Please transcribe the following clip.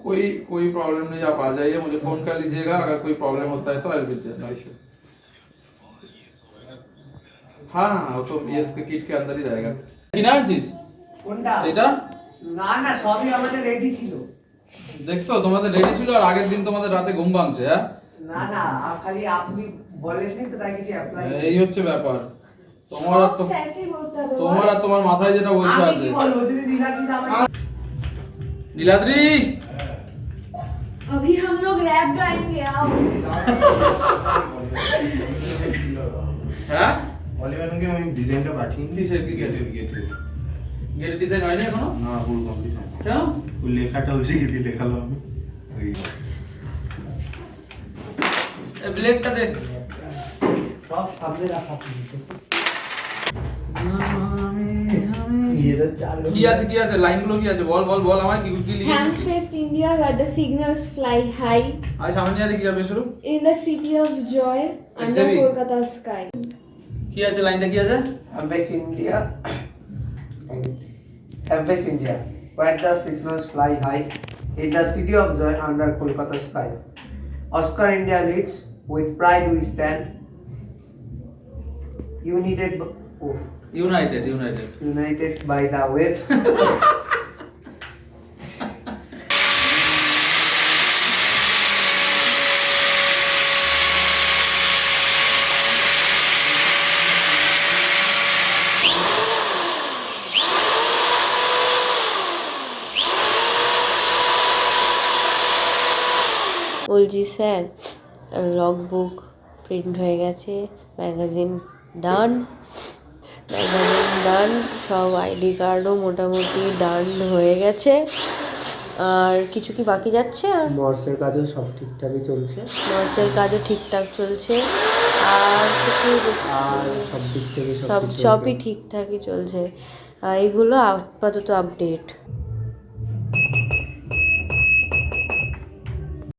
कोई प्रॉब्लम नहीं, आप आ जाइए, मुझे फोन कर लीजिएगा, अगर कोई प्रॉब्लम होता है तो आई विल नो इशू। हाँ हाँ, वो तो पीएस के किट के अंदर ही रहेगा। কিনা আনছিস কোনটা? এটা? না না, সবই আমাদের রেডি ছিল। দেখছো তোমাদের রেডি ছিল, আর আগের দিন তোমাদের রাতে ঘুম ভাঙছে। হ্যাঁ না না, খালি আপনি বলেননি তো, তাই কিছু অ্যাপ্লাই। এই হচ্ছে ব্যাপার, তোমার আর তোমার মাথায় যেটা বসে আমি আছে। কি বলবো যদি নীলাদ্রি আমাকে। নীলাদ্রি, अभी हम लोग रैप गाएंगे, आओ। হ্যাঁ অলিভারকে আমি ডিজাইনটা পাঠিয়ে কিসের গেট ডিজাইন হয়নি এখনো? না, ফুল কমপ্লিট হয় কেন? ওই লেখাটা হয়েছে কি দিয়ে লেখালো আমি ওই এই ব্লেডটা দেখ। সব সামনে রাখা ছিল। কি আছে কি আছে, লাইনগুলো কি আছে বল বল বল আমায়, কি কি লিখেছিস? Handfast India, where the signals fly high আজ সামনে নিয়ে দেখি যাবে শুরু। in the city of joy under Exhibit. Kolkata sky. কি আছে লাইনটা কি আছে? Handfast India, Handfast India, where the signals fly high in the city of joy under Kolkata sky. Oscar India leads, with pride we stand. United by the waves. বলছি sir, log বুক print হয়ে গেছে, magazine ডান, সব ID কার্ডও মোটামুটি ডান হয়ে গেছে। আর কিছু কি বাকি যাচ্ছে? আর মর্সের কাজও সব ঠিকঠাকই চলছে। মর্সের কাজও ঠিকঠাক চলছে, আর কিছু আর সব দিক থেকে সবই ঠিকঠাকই চলছে। এইগুলো আপাতত আপডেট।